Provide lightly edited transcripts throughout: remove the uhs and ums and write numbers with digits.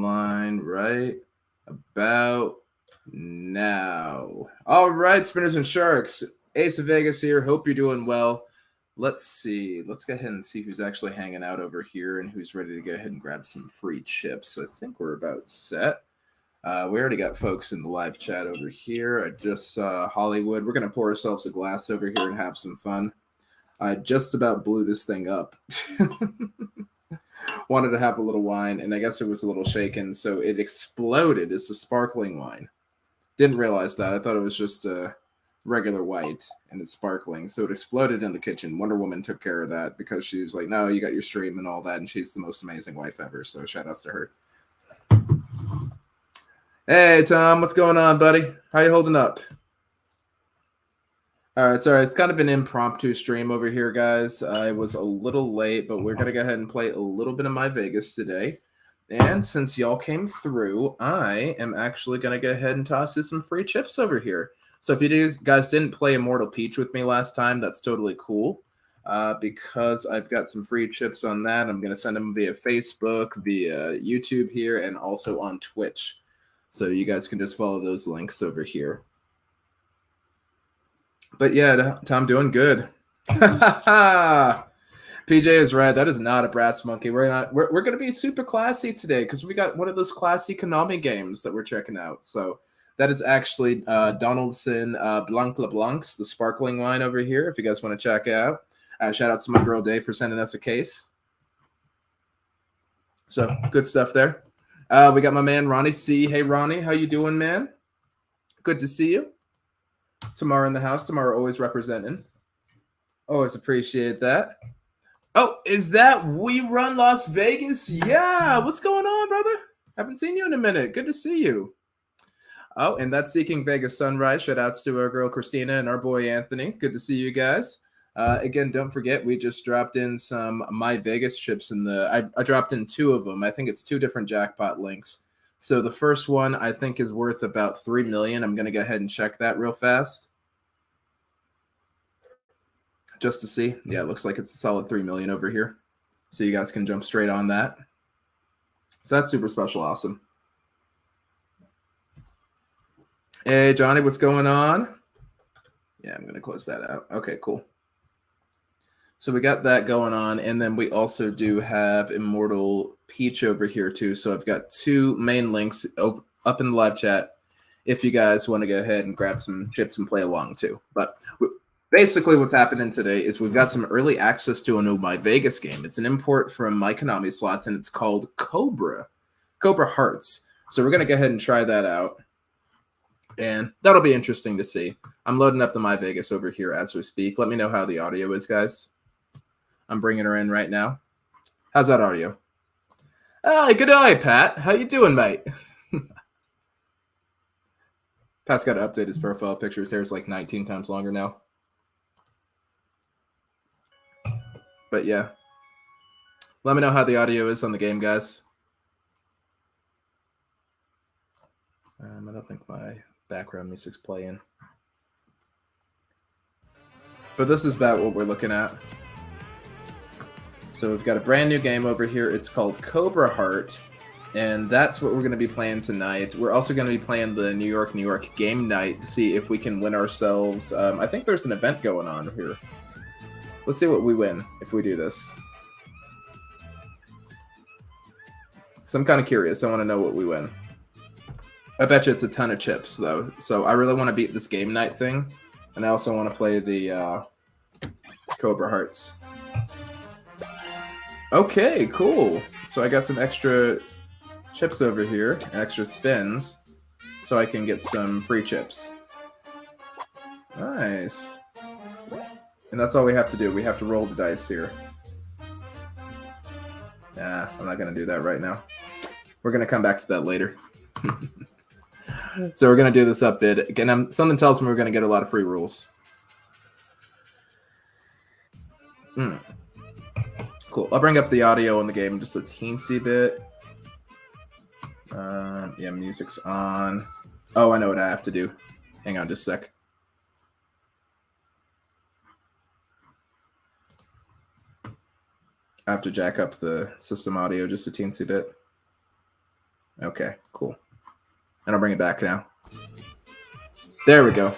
online right about now. All right, Spinners and Sharks. Ace of Vegas here. Hope you're doing well. Let's see. Let's go ahead and see who's actually hanging out over here and who's ready to go ahead and grab some free chips. I think we're about set. We already got folks in the live chat over here. I just saw Hollywood. We're going to pour ourselves a glass over here and have some fun. I just about blew this thing up. Wanted to have a little wine, and I guess it was a little shaken, so it exploded. It's a sparkling wine. Didn't realize that. I thought it was just a regular white, and it's sparkling. So it exploded in the kitchen. Wonder Woman took care of that because she was like, no, you got your stream and all that, and she's the most amazing wife ever, so shout-outs to her. Hey, Tom, what's going on, buddy? How you holding up? All right, sorry, it's kind of an impromptu stream over here, guys. I was a little late, but we're going to go ahead and play a little bit of MyVegas today. And since y'all came through, I am actually going to go ahead and toss you some free chips over here. So if you guys didn't play Immortal Peach with me last time, that's totally cool. Because I've got some free chips on that. I'm going to send them via Facebook, via YouTube here, and also on Twitch. So you guys can just follow those links over here. But yeah, Tom, doing good. PJ is right. That is not a brass monkey. We're going to be super classy today because we got one of those classy Konami games that we're checking out. So that is actually Donaldson Blanc LeBlanc's, the sparkling wine over here. If you guys want to check it out, shout out to my girl Dave for sending us a case. So good stuff there. We got my man Ronnie C. Hey Ronnie, how you doing, man? Good to see you. Tomorrow in the house. Tomorrow always representing. Always appreciate that. Oh, is that We Run Las Vegas? Yeah. What's going on, brother? Haven't seen you in a minute. Good to see you. Oh, and that's Seeking Vegas Sunrise. Shout outs to our girl Christina and our boy Anthony. Good to see you guys. Again, don't forget, we just dropped in some MyVegas chips in the. I dropped in 2 of them. I think it's 2 different jackpot links. So the first one I think is worth about $3 million. I'm going to go ahead and check that real fast. Just to see. Yeah, it looks like it's a solid $3 million over here. So you guys can jump straight on that. So that's super special awesome. Hey, Johnny, what's going on? Yeah, I'm going to close that out. Okay, cool. So we got that going on, and then we also do have Immortal Peach over here too. So I've got 2 main links up in the live chat if you guys want to go ahead and grab some chips and play along too. But basically what's happening today is we've got some early access to a new MyVegas game. It's an import from MyKonami Slots, and it's called Cobra Hearts. So we're going to go ahead and try that out, and that'll be interesting to see. I'm loading up the MyVegas over here as we speak. Let me know how the audio is, guys. I'm bringing her in right now. How's that audio? Good eye, Pat. How you doing, mate? Pat's got to update his profile picture. His hair is like 19 times longer now. But yeah. Let me know how the audio is on the game, guys. I don't think my background music's playing. But this is about what we're looking at. So we've got a brand new game over here. It's called Cobra Heart, and that's what we're going to be playing tonight. We're also going to be playing the New York game night to see if we can win ourselves. I think there's an event going on here. Let's see what we win if we do this. So I'm kind of curious. I want to know what we win. I bet you it's a ton of chips, though. So I really want to beat this game night thing, and I also want to play the Cobra Hearts. Okay, cool. So I got some extra chips over here, extra spins, so I can get some free chips. Nice. And that's all we have to do. We have to roll the dice here. Nah, I'm not going to do that right now. We're going to come back to that later. So we're going to do this up bid. Again, something tells me we're going to get a lot of free rules. Cool. I'll bring up the audio on the game just a teensy bit. Yeah, music's on. Oh, I know what I have to do. Hang on just a sec. I have to jack up the system audio just a teensy bit. Okay, cool. And I'll bring it back now. There we go.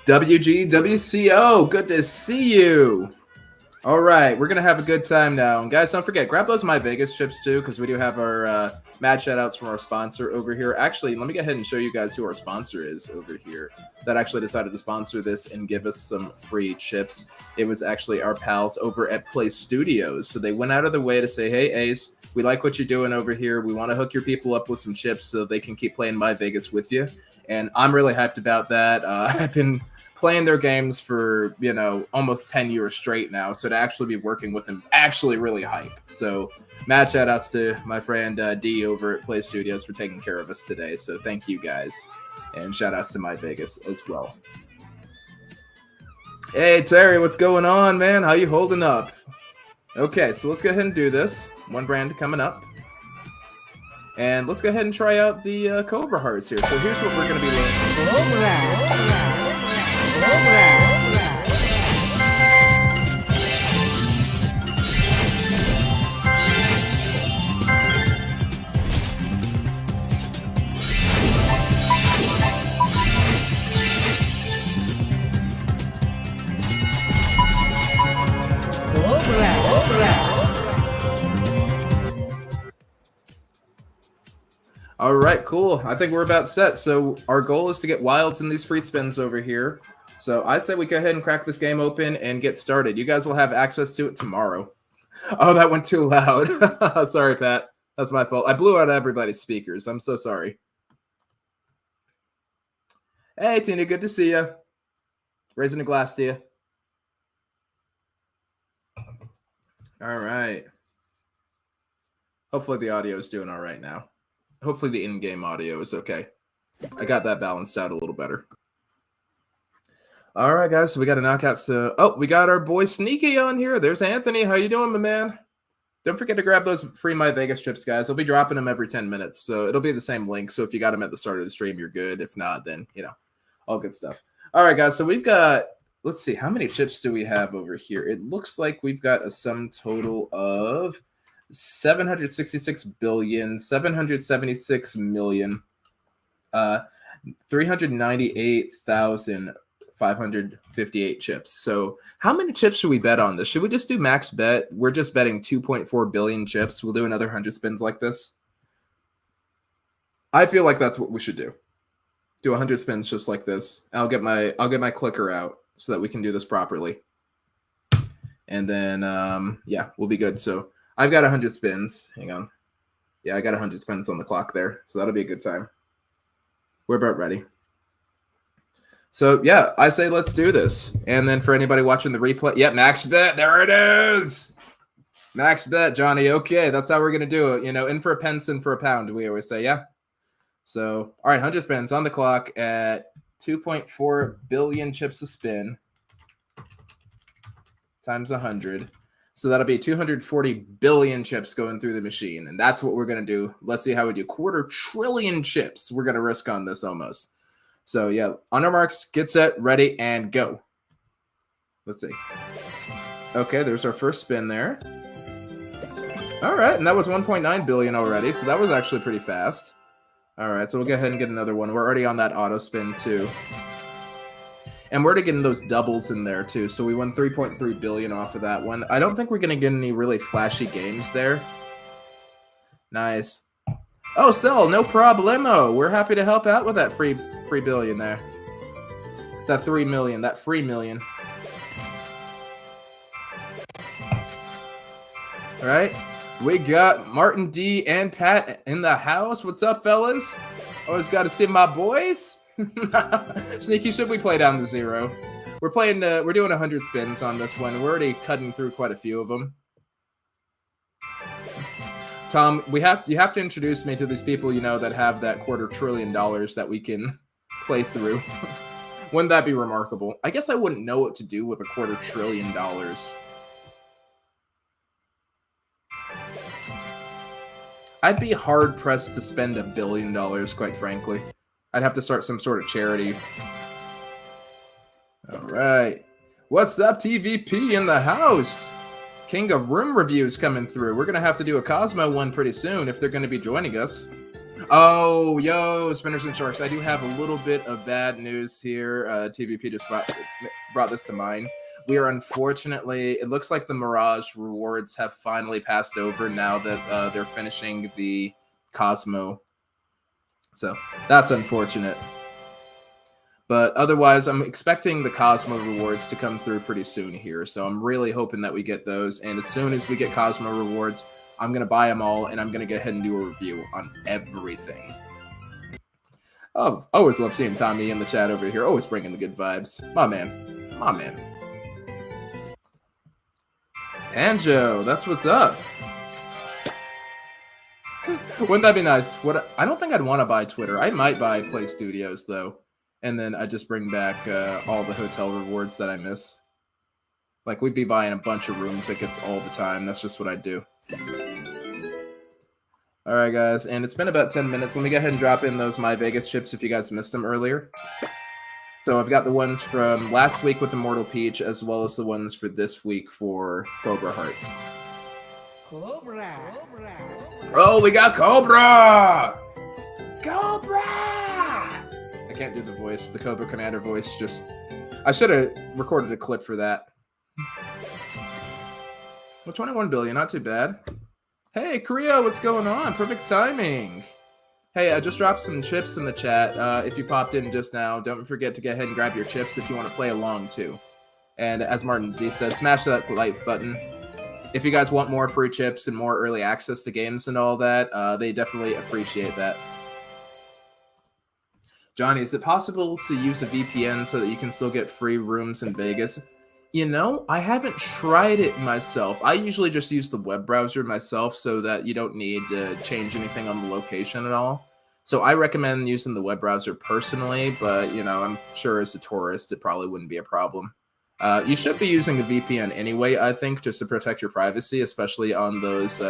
WGWCO, good to see you. All right, we're going to have a good time now. And guys, don't forget, grab those MyVegas chips too, because we do have our mad shout-outs from our sponsor over here. Actually, let me go ahead and show you guys who our sponsor is over here that actually decided to sponsor this and give us some free chips. It was actually our pals over at Play Studios. So they went out of their way to say, hey, Ace, we like what you're doing over here. We want to hook your people up with some chips so they can keep playing MyVegas with you. And I'm really hyped about that. I've been playing their games for, you know, almost 10 years straight now. So to actually be working with them is actually really hype. So mad shout outs to my friend D over at Play Studios for taking care of us today. So thank you guys. And shout outs to MyVegas as well. Hey, Terry, what's going on, man? How you holding up? Okay, so let's go ahead and do this. One brand coming up. And let's go ahead and try out the Cobra Hearts here. So here's what we're going to be doing. All right, cool. I think we're about set. So our goal is to get wilds in these free spins over here. So I say we go ahead and crack this game open and get started. You guys will have access to it tomorrow. Oh, that went too loud. Sorry, Pat. That's my fault. I blew out everybody's speakers. I'm so sorry. Hey, Tina, good to see you. Raising a glass to you. All right. Hopefully the audio is doing all right now. Hopefully the in-game audio is okay. I got that balanced out a little better. All right, guys. So we got a knockout. So, oh, we got our boy Sneaky on here. There's Anthony. How you doing, my man? Don't forget to grab those free MyVegas chips, guys. I'll be dropping them every 10 minutes. So it'll be the same link. So if you got them at the start of the stream, you're good. If not, then, you know, all good stuff. All right, guys. So we've got, let's see, how many chips do we have over here? It looks like we've got a sum total of 398,558 chips. So how many chips should we bet on this? Should we just do max bet? We're just betting 2.4 billion chips. We'll do another 100 spins like this. I feel like that's what we should do. Do 100 spins just like this. I'll get my clicker out so that we can do this properly. And then yeah, we'll be good. So I've got 100 spins. Hang on. Yeah, I got 100 spins on the clock there. So that'll be a good time. We're about ready. So, yeah, I say let's do this. And then for anybody watching the replay, yeah, max bet. There it is. Max bet, Johnny. Okay, that's how we're going to do it. You know, in for a pence, in for a pound, we always say, yeah? So, all right, 100 spins on the clock at 2.4 billion chips a spin times 100. So that'll be 240 billion chips going through the machine. And that's what we're going to do. Let's see how we do. 250 trillion chips we're going to risk on this almost. So, yeah, on our marks, get set, ready, and go. Let's see. Okay, there's our first spin there. All right, and that was 1.9 billion already. So that was actually pretty fast. All right, so we'll go ahead and get another one. We're already on that auto spin, too. And we're already getting those doubles in there, too. So we won 3.3 billion off of that one. I don't think we're going to get any really flashy games there. Nice. Oh, Cell, no problemo. We're happy to help out with that free billion there. That 3 million, that free million. All right. We got Martin D and Pat in the house. What's up, fellas? Always got to see my boys. Sneaky, should we play down to 0? We're playing. We're doing 100 spins on this one. We're already cutting through quite a few of them. Tom, you have to introduce me to these people you know that have that $250 trillion that we can play through. Wouldn't that be remarkable? I guess I wouldn't know what to do with $250 trillion. I'd be hard pressed to spend $1 billion, quite frankly. I'd have to start some sort of charity. All right. What's up, TVP in the house? King of Room reviews coming through. We're going to have to do a Cosmo one pretty soon if they're going to be joining us. Oh, yo, Spinners and Sharks. I do have a little bit of bad news here. TVP just brought this to mind. We are unfortunately, it looks like the Mirage rewards have finally passed over now that they're finishing the Cosmo. So that's unfortunate. But otherwise, I'm expecting the Cosmo rewards to come through pretty soon here. So I'm really hoping that we get those. And as soon as we get Cosmo rewards, I'm going to buy them all, and I'm going to go ahead and do a review on everything. Oh, always love seeing Tommy in the chat over here. Always bringing the good vibes. My man. My man. Panjo, that's what's up. Wouldn't that be nice? I don't think I'd want to buy Twitter. I might buy Play Studios, though. And then I just bring back all the hotel rewards that I miss. Like, we'd be buying a bunch of room tickets all the time. That's just what I'd do. All right, guys. And it's been about 10 minutes. Let me go ahead and drop in those MyVegas chips if you guys missed them earlier. So I've got the ones from last week with Immortal Peach, as well as the ones for this week for Cobra Hearts. Cobra! Oh, we got Cobra! Cobra! I can't do the voice, the Cobra Commander voice. I should have recorded a clip for that. Well, 21 billion, not too bad. Hey, Korea, what's going on? Perfect timing. Hey, I just dropped some chips in the chat. If you popped in just now, don't forget to go ahead and grab your chips if you want to play along, too. And as Martin D says, smash that like button. If you guys want more free chips and more early access to games and all that, they definitely appreciate that. Johnny, is it possible to use a VPN so that you can still get free rooms in Vegas? You know, I haven't tried it myself. I usually just use the web browser myself so that you don't need to change anything on the location at all. So I recommend using the web browser personally, but, you know, I'm sure as a tourist, it probably wouldn't be a problem. You should be using a VPN anyway, I think, just to protect your privacy, especially on those,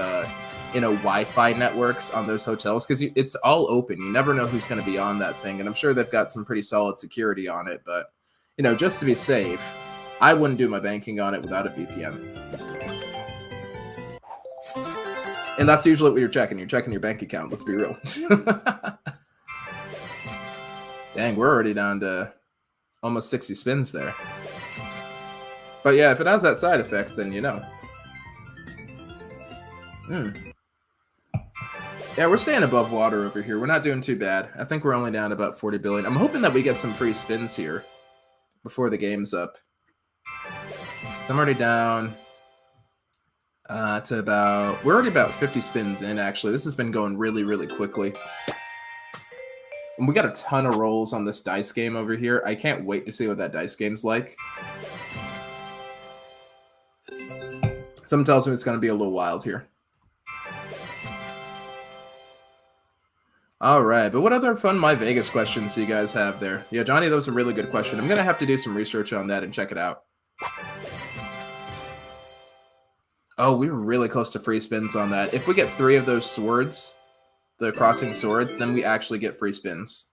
Wi-Fi networks on those hotels, because it's all open. You never know who's going to be on that thing, and I'm sure they've got some pretty solid security on it, but, just to be safe, I wouldn't do my banking on it without a VPN. And that's usually what you're checking. You're checking your bank account, let's be real. Dang, we're already down to almost 60 spins there. But yeah, if it has that side effect, then you know. Yeah, we're staying above water over here. We're not doing too bad. I think we're only down about 40 billion. I'm hoping that we get some free spins here before the game's up. So I'm already down to we're already about 50 spins in, actually. This has been going really, really quickly. And we got a ton of rolls on this dice game over here. I can't wait to see what that dice game's like. Something tells me it's going to be a little wild here. All right, but what other fun MyVegas questions do you guys have there? Yeah, Johnny, that was a really good question. I'm going to have to do some research on that and check it out. Oh, we were really close to free spins on that. If we get 3 of those swords, the crossing swords, then we actually get free spins.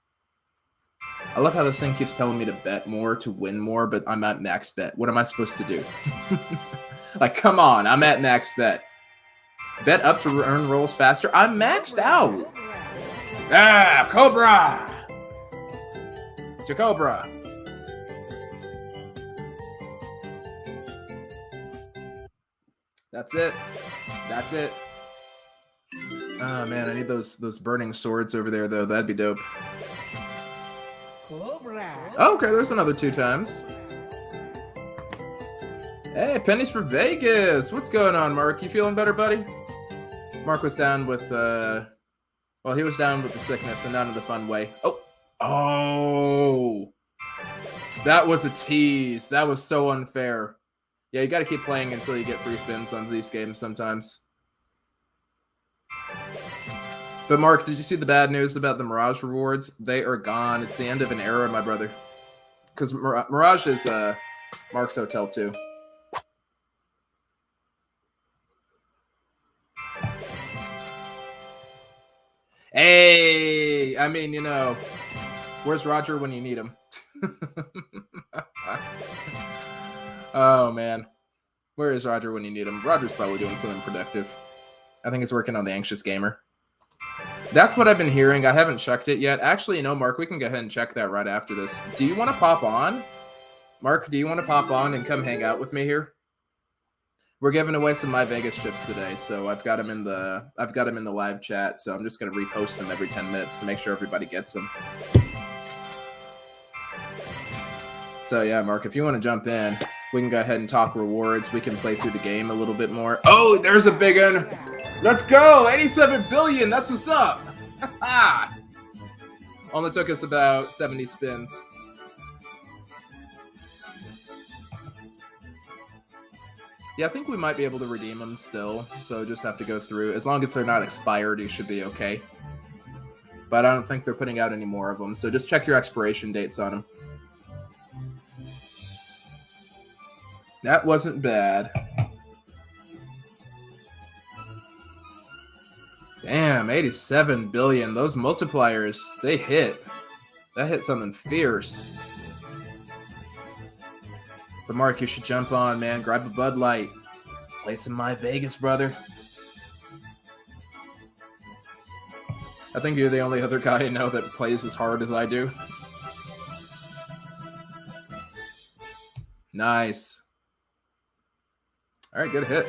I love how this thing keeps telling me to bet more, to win more, but I'm at max bet. What am I supposed to do? Like, come on, I'm at max bet. Bet up to earn rolls faster. I'm maxed out. Ah, Cobra! Cobra. That's it. That's it. Oh man, I need those burning swords over there though. That'd be dope. Cobra. Oh, okay, there's another 2 times. Hey, pennies for Vegas. What's going on, Mark? You feeling better, buddy? Mark was down with well, he was down with the sickness and not in the fun way. Oh, that was a tease. That was so unfair. Yeah, you got to keep playing until you get free spins on these games sometimes. But Mark, did you see the bad news about the Mirage rewards? They are gone. It's the end of an era, my brother. Because Mirage is Mark's hotel too. Hey, I mean, where's Roger when you need him? Oh, man. Where is Roger when you need him? Roger's probably doing something productive. I think he's working on the Anxious Gamer. That's what I've been hearing. I haven't checked it yet. Actually, you know, Mark, we can go ahead and check that right after this. Do you want to pop on? Mark, do you want to pop on and come hang out with me here? We're giving away some MyVegas chips today, so I've got them in the live chat. So I'm just gonna repost them every 10 minutes to make sure everybody gets them. So yeah, Mark, if you want to jump in, we can go ahead and talk rewards. We can play through the game a little bit more. Oh, there's a big one. Let's go! 87 billion. That's what's up. Only took us about 70 spins. Yeah, I think we might be able to redeem them still, so just have to go through. As long as they're not expired, you should be okay. But I don't think they're putting out any more of them, so just check your expiration dates on them. That wasn't bad. Damn, 87 billion. Those multipliers, they hit. That hit something fierce. But Mark, you should jump on, man. Grab a Bud Light. Let's play some MyVegas, brother. I think you're the only other guy I know that plays as hard as I do. Nice. All right, good hit.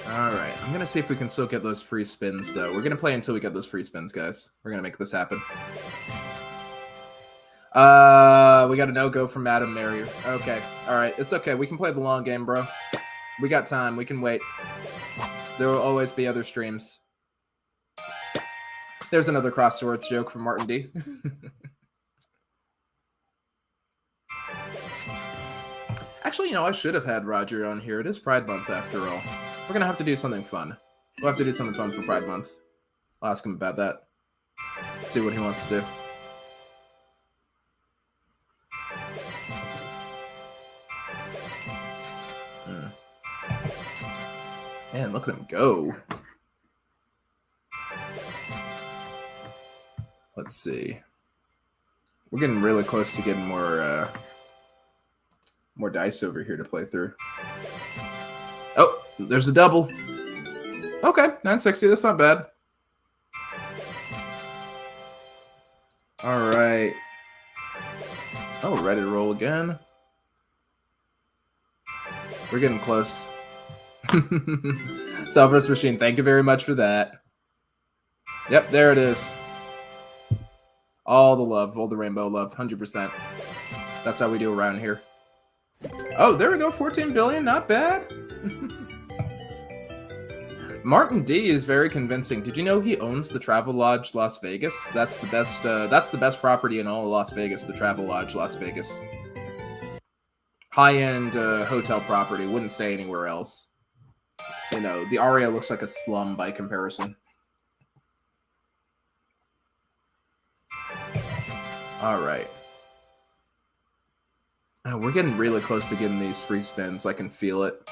All right, I'm going to see if we can still get those free spins, though. We're going to play until we get those free spins, guys. We're going to make this happen. We got a no-go from Madam Marier. Okay, all right. It's okay. We can play the long game, bro. We got time. We can wait. There will always be other streams. There's another cross-swords joke from Martin D. Actually, you know, I should have had Roger on here. It is Pride Month, after all. We're going to have to do something fun. We'll have to do something fun for Pride Month. I'll ask him about that. See what he wants to do. Man, look at him go. Let's see. We're getting really close to getting more dice over here to play through. Oh, there's a double. Okay, 960. That's not bad. All right. Oh, ready to roll again. We're getting close. Self-Verse Machine, thank you very much for that. Yep, there it is. All the love, all the rainbow love, 100%. That's how we do around here. Oh, there we go, 14 billion, not bad. Martin D is very convincing. Did you know he owns the Travelodge Las Vegas? That's the best property in all of Las Vegas, the Travelodge Las Vegas. High-end hotel property, wouldn't stay anywhere else. You know, the Aria looks like a slum by comparison. All right. Oh, we're getting really close to getting these free spins. I can feel it.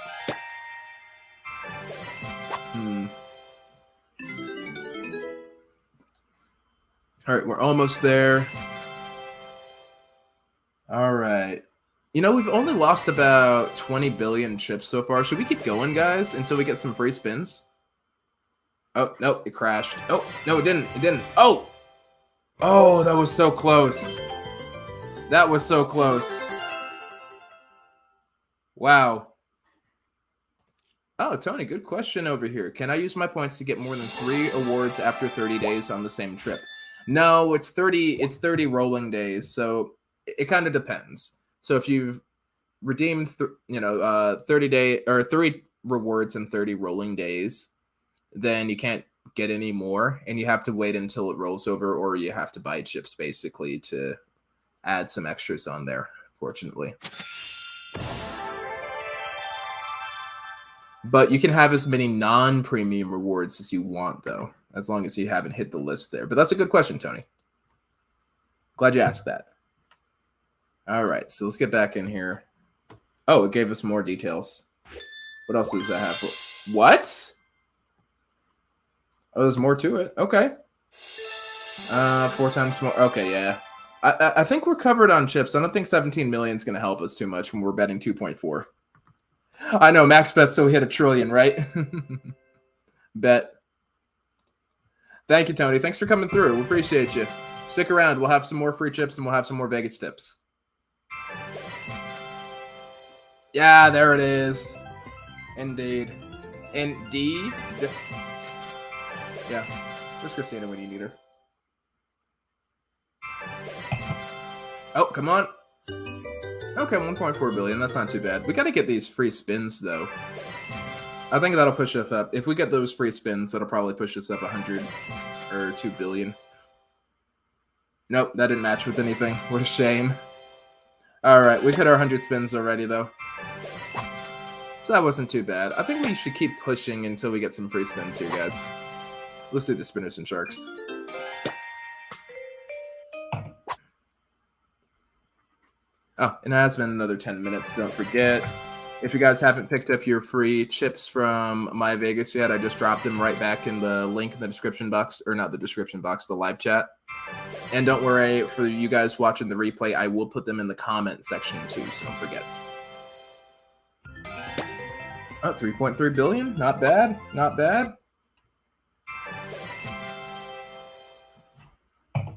All right, we're almost there. All right. You know, we've only lost about 20 billion chips so far. Should we keep going, guys, until we get some free spins? Oh, no, it crashed. Oh, no, it didn't. It didn't. Oh! Oh, that was so close. That was so close. Wow. Oh, Tony, good question over here. Can I use my points to get more than 3 awards after 30 days on the same trip? No, it's 30 rolling days, so it kind of depends. So if you've redeemed 30 rewards in 30 rolling days, then you can't get any more, and you have to wait until it rolls over, or you have to buy chips basically to add some extras on there, fortunately. But you can have as many non-premium rewards as you want, though, as long as you haven't hit the list there. But that's a good question, Tony. Glad you asked that. All right, so let's get back in here. Oh, it gave us more details. What else does that have? What? Oh, there's more to it. Okay. 4 times more. Okay, yeah. I think we're covered on chips. I don't think 17 million is going to help us too much when we're betting 2.4. I know, max bet, so we hit $1 trillion, right? Bet. Thank you, Tony. Thanks for coming through. We appreciate you. Stick around. We'll have some more free chips and we'll have some more Vegas tips. Yeah, there it is. Indeed. Indeed. Yeah. Where's Christina when you need her? Oh, come on. Okay, 1.4 billion. That's not too bad. We got to get these free spins, though. I think that'll push us up. If we get those free spins, that'll probably push us up 100 or 2 billion. Nope, that didn't match with anything. What a shame. All right, we've hit our 100 spins already, though. So that wasn't too bad. I think we should keep pushing until we get some free spins here, guys. Let's do the spinners and sharks. Oh, it has been another 10 minutes. Don't forget, if you guys haven't picked up your free chips from MyVegas yet, I just dropped them right back in the link in the description box, or not the description box, the live chat. And don't worry, for you guys watching the replay, I will put them in the comment section too, so don't forget. Oh, 3.3 billion? Not bad. Not bad. Yeah,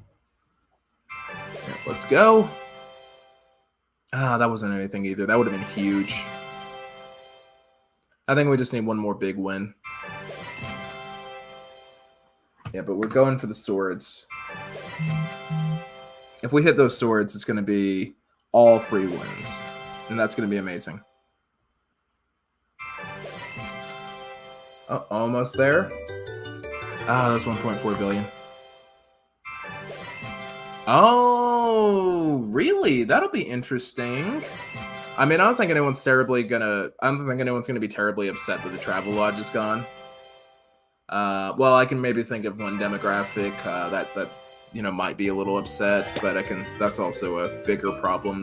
let's go. Ah, that wasn't anything either. That would have been huge. I think we just need one more big win. Yeah, but we're going for the swords. If we hit those swords, it's going to be all free wins. And that's going to be amazing. Oh, almost there. Ah, that's 1.4 billion. Oh, really? That'll be interesting. I mean, I don't think anyone's gonna be terribly upset that the travel lodge is gone. Well, I can maybe think of one demographic that might be a little upset, but that's also a bigger problem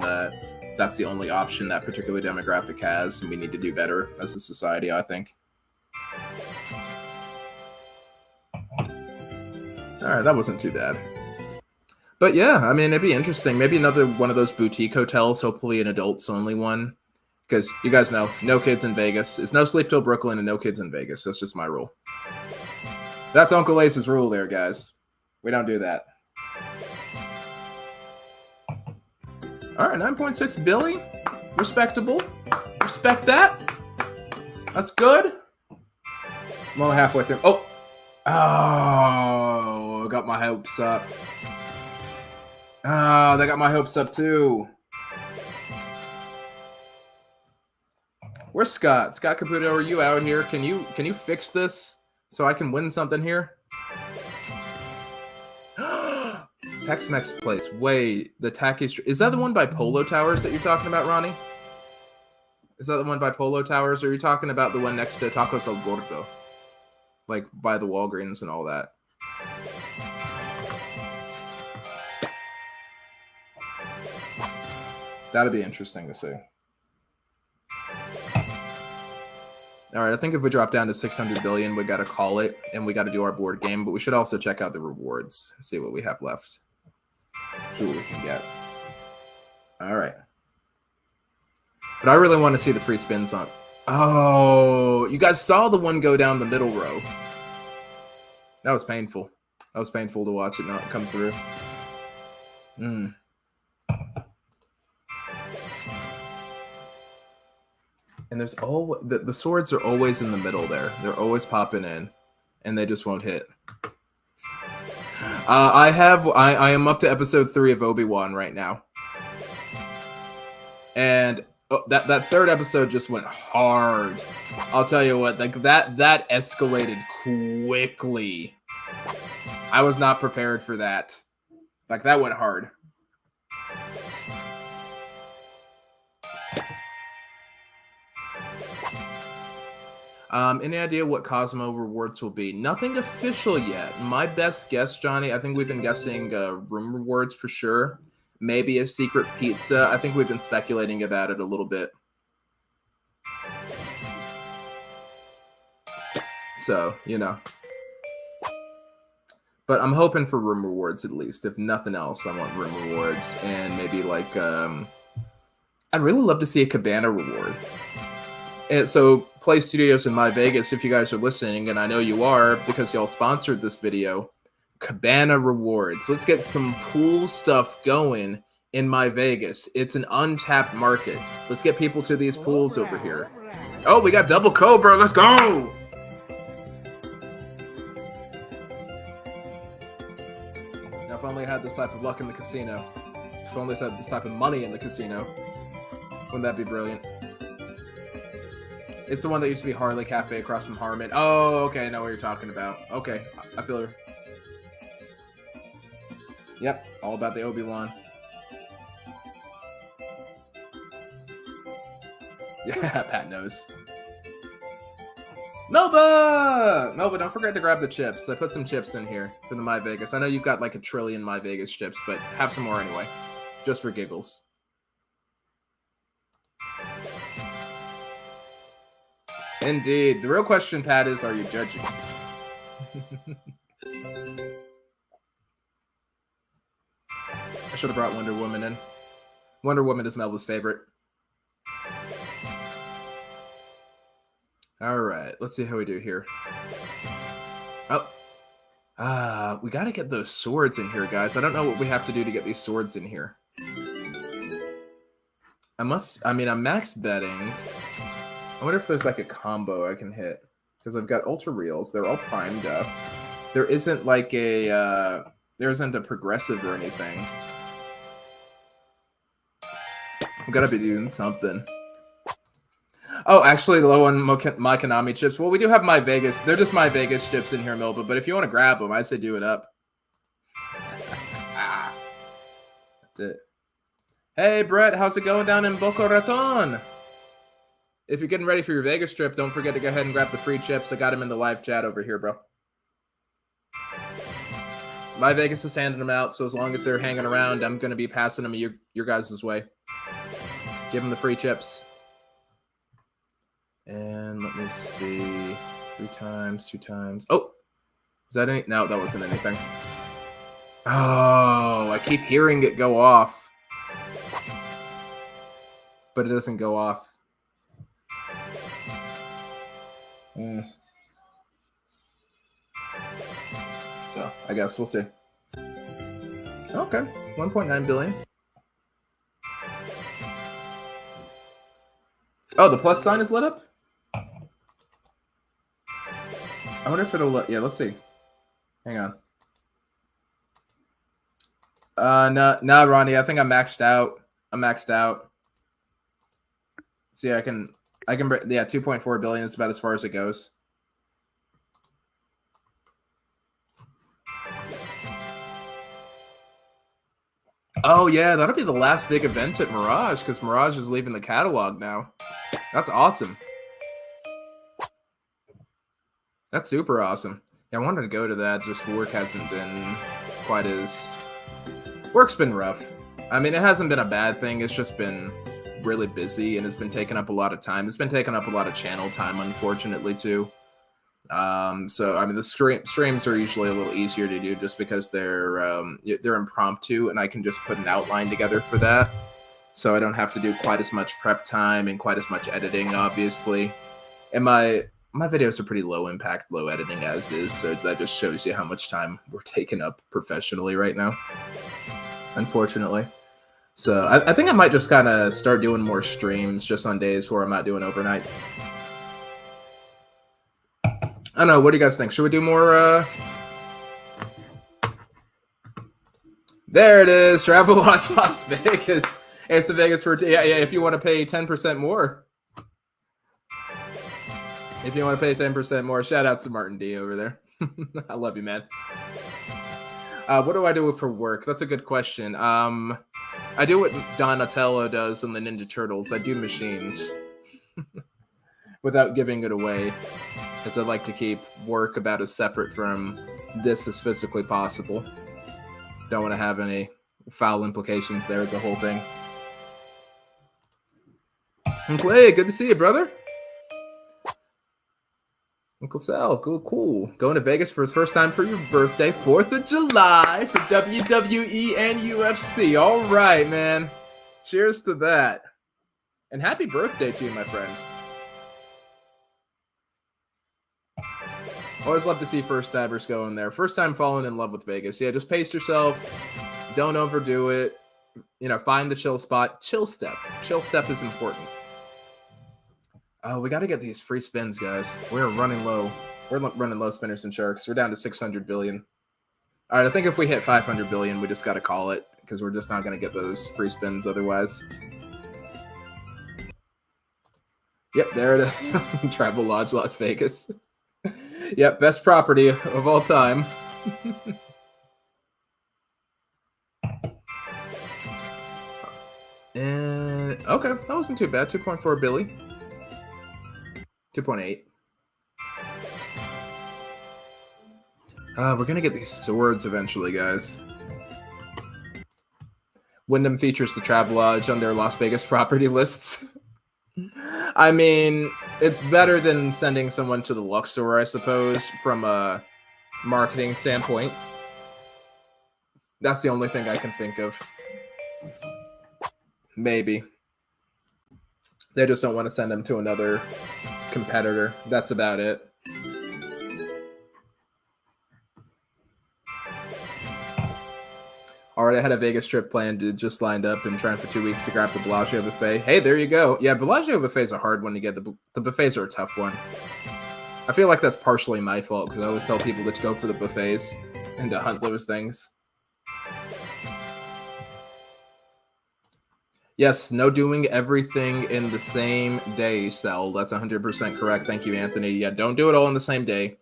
that's the only option that particular demographic has, and we need to do better as a society, I think. All right, that wasn't too bad. But yeah, I mean, it'd be interesting. Maybe another one of those boutique hotels, hopefully an adults-only one. Because you guys know, no kids in Vegas. It's no sleep till Brooklyn and no kids in Vegas. That's just my rule. That's Uncle Ace's rule there, guys. We don't do that. All right, 9.6 billion. Respectable. Respect that. That's good. I'm only halfway through. Oh, I got my hopes up. Ah, they got my hopes up too. Where's Scott? Scott Caputo, are you out here? Can you fix this so I can win something here? Tex-Mex place. Wait, the Tacky Street. Is that the one by Polo Towers that you're talking about, Ronnie? Is that the one by Polo Towers, or are you talking about the one next to Tacos El Gordo? Like by the Walgreens and all that? That'd be interesting to see. All right, I think if we drop down to 600 billion, we got to call it, and we got to do our board game, but we should also check out the rewards, see what we have left. See what we can get. All right. But I really want to see the free spins on. Oh, you guys saw the one go down the middle row. That was painful. That was painful to watch it not come through. And there's the swords are always in the middle there. They're always popping in, and they just won't hit. I am up to episode 3 of Obi-Wan right now, and that third episode just went hard. I'll tell you what, like that escalated quickly. I was not prepared for that. Like that went hard. Any idea what Cosmo rewards will be? Nothing official yet. My best guess, Johnny, I think we've been guessing room rewards for sure. Maybe a secret pizza. I think we've been speculating about it a little bit. So, But I'm hoping for room rewards at least. If nothing else, I want room rewards and maybe like I'd really love to see a cabana reward. And so Play Studios and MyVegas, if you guys are listening, and I know you are because y'all sponsored this video, cabana rewards. Let's get some cool stuff going in MyVegas. It's an untapped market. Let's get people to these pools over here. Oh, we got double Cobra. Let's go. Now, if only I had this type of luck in the casino. If only I had this type of money in the casino. Wouldn't that be brilliant? It's the one that used to be Harley Cafe across from Harmon. Oh, okay. I know what you're talking about. Okay. I feel her. Yep. All about the Obi-Wan. Yeah, Pat knows. Melba! Melba, don't forget to grab the chips. I put some chips in here for the MyVegas. I know you've got like a trillion MyVegas chips, but have some more anyway. Just for giggles. Indeed. The real question, Pat, is are you judging? I should have brought Wonder Woman in. Wonder Woman is Melba's favorite. All right. Let's see how we do here. Oh. We got to get those swords in here, guys. I don't know what we have to do to get these swords in here. I'm max betting. I wonder if there's like a combo I can hit. Because I've got ultra reels. They're all primed up. There isn't like a progressive or anything. I've got to be doing something. Oh, actually low on MyKonami chips. Well, we do have MyVegas. They're just MyVegas chips in here, Milba. But if you want to grab them, I say do it up. That's it. Hey, Brett, how's it going down in Boca Raton? If you're getting ready for your Vegas trip, don't forget to go ahead and grab the free chips. I got them in the live chat over here, bro. MyVegas is handing them out, so as long as they're hanging around, I'm going to be passing them your guys' way. Give them the free chips. And let me see. 3 times, 2 times. Oh! Was that any? No, that wasn't anything. Oh, I keep hearing it go off. But it doesn't go off. So, I guess we'll see. Okay, 1.9 billion. Oh, the plus sign is lit up? I wonder if it'll let... Yeah, let's see. Hang on. No, Ronnie, I think I'm maxed out. I'm maxed out. See, I can, yeah, 2.4 billion is about as far as it goes. Oh, yeah, that'll be the last big event at Mirage, because Mirage is leaving the catalog now. That's awesome. That's super awesome. Yeah, I wanted to go to that, just work hasn't been quite as... Work's been rough. I mean, it hasn't been a bad thing, it's just been really busy, and it's been taking up a lot of time. It's been taking up a lot of channel time, unfortunately, too. So I mean, the streams are usually a little easier to do just because they're impromptu, and I can just put an outline together for that. So I don't have to do quite as much prep time and quite as much editing, obviously. And my videos are pretty low impact, low editing as is, so that just shows you how much time we're taking up professionally right now, unfortunately. So I think I might just kind of start doing more streams just on days where I'm not doing overnights. I don't know. What do you guys think? Should we do more? There it is. Travel Watch Las Vegas. It's to Vegas for yeah. If you want to pay 10% more. If you want to pay 10% more, shout out to Martin D over there. I love you, man. What do I do for work? That's a good question. I do what Donatello does in the Ninja Turtles. I do machines without giving it away, because I like to keep work about as separate from this as physically possible. Don't want to have any foul implications there. It's a whole thing. And Clay, good to see you, brother. Uncle Sal, cool. Going to Vegas for his first time for your birthday, 4th of July for WWE and UFC. All right, man. Cheers to that. And happy birthday to you, my friend. Always love to see first-timers going there. First time falling in love with Vegas. Yeah, just pace yourself. Don't overdo it. Find the chill spot. Chill step. Chill step is important. Oh, we got to get these free spins, guys. We're running low. We're running low spinners and sharks. We're down to 600 billion. All right, I think if we hit 500 billion, we just got to call it because we're just not going to get those free spins otherwise. Yep, there it is. Travel Lodge, Las Vegas. Yep, best property of all time. And okay, that wasn't too bad. 2.4 Billy. 2.8. We're gonna get these swords eventually, guys. Wyndham features the Travelodge on their Las Vegas property lists. I mean, it's better than sending someone to the Luxor, I suppose, from a marketing standpoint. That's the only thing I can think of. Maybe. They just don't want to send them to another competitor. That's about it. Already had a Vegas trip planned, just lined up and trying for 2 weeks to grab the Bellagio buffet. Hey, there you go. Yeah, Bellagio buffet is a hard one to get. The buffets are a tough one. I feel like that's partially my fault because I always tell people to go for the buffets and to hunt those things. Yes, no doing everything in the same day, Cell. That's 100% correct. Thank you, Anthony. Yeah, don't do it all in the same day.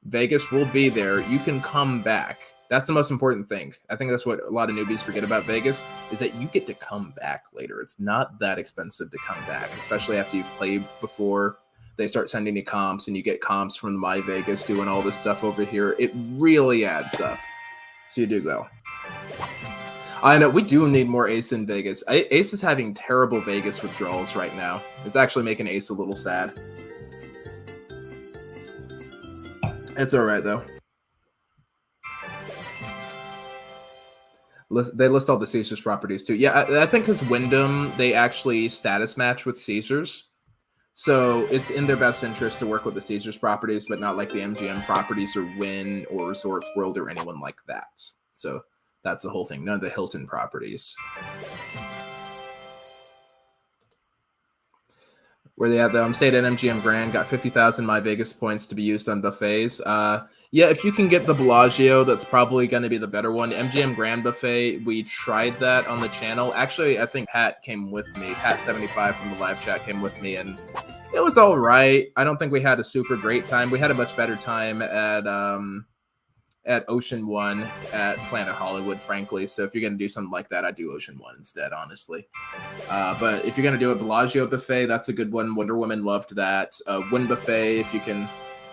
Vegas will be there. You can come back. That's the most important thing. I think that's what a lot of newbies forget about Vegas, is that you get to come back later. It's not that expensive to come back, especially after you've played before. They start sending you comps, and you get comps from MyVegas doing all this stuff over here. It really adds up. So you do go. I know, we do need more Ace in Vegas. Ace is having terrible Vegas withdrawals right now. It's actually making Ace a little sad. It's all right, though. They list all the Caesars properties, too. Yeah, I think because Wyndham, they actually status match with Caesars. So it's in their best interest to work with the Caesars properties, but not like the MGM properties or Wynn or Resorts World or anyone like that. So that's the whole thing. None of the Hilton properties. Where they at, though? I'm staying at MGM Grand. Got 50,000 MyVegas points to be used on buffets. Yeah, if you can get the Bellagio, that's probably going to be the better one. MGM Grand Buffet, we tried that on the channel. Actually, I think Pat came with me. Pat75 from the live chat came with me, and it was all right. I don't think we had a super great time. We had a much better time at Ocean One at Planet Hollywood, frankly. So if you're going to do something like that, I'd do Ocean One instead, honestly. But if you're going to do a Bellagio buffet, that's a good one. Wonder Woman loved that. Wynn buffet, if you can,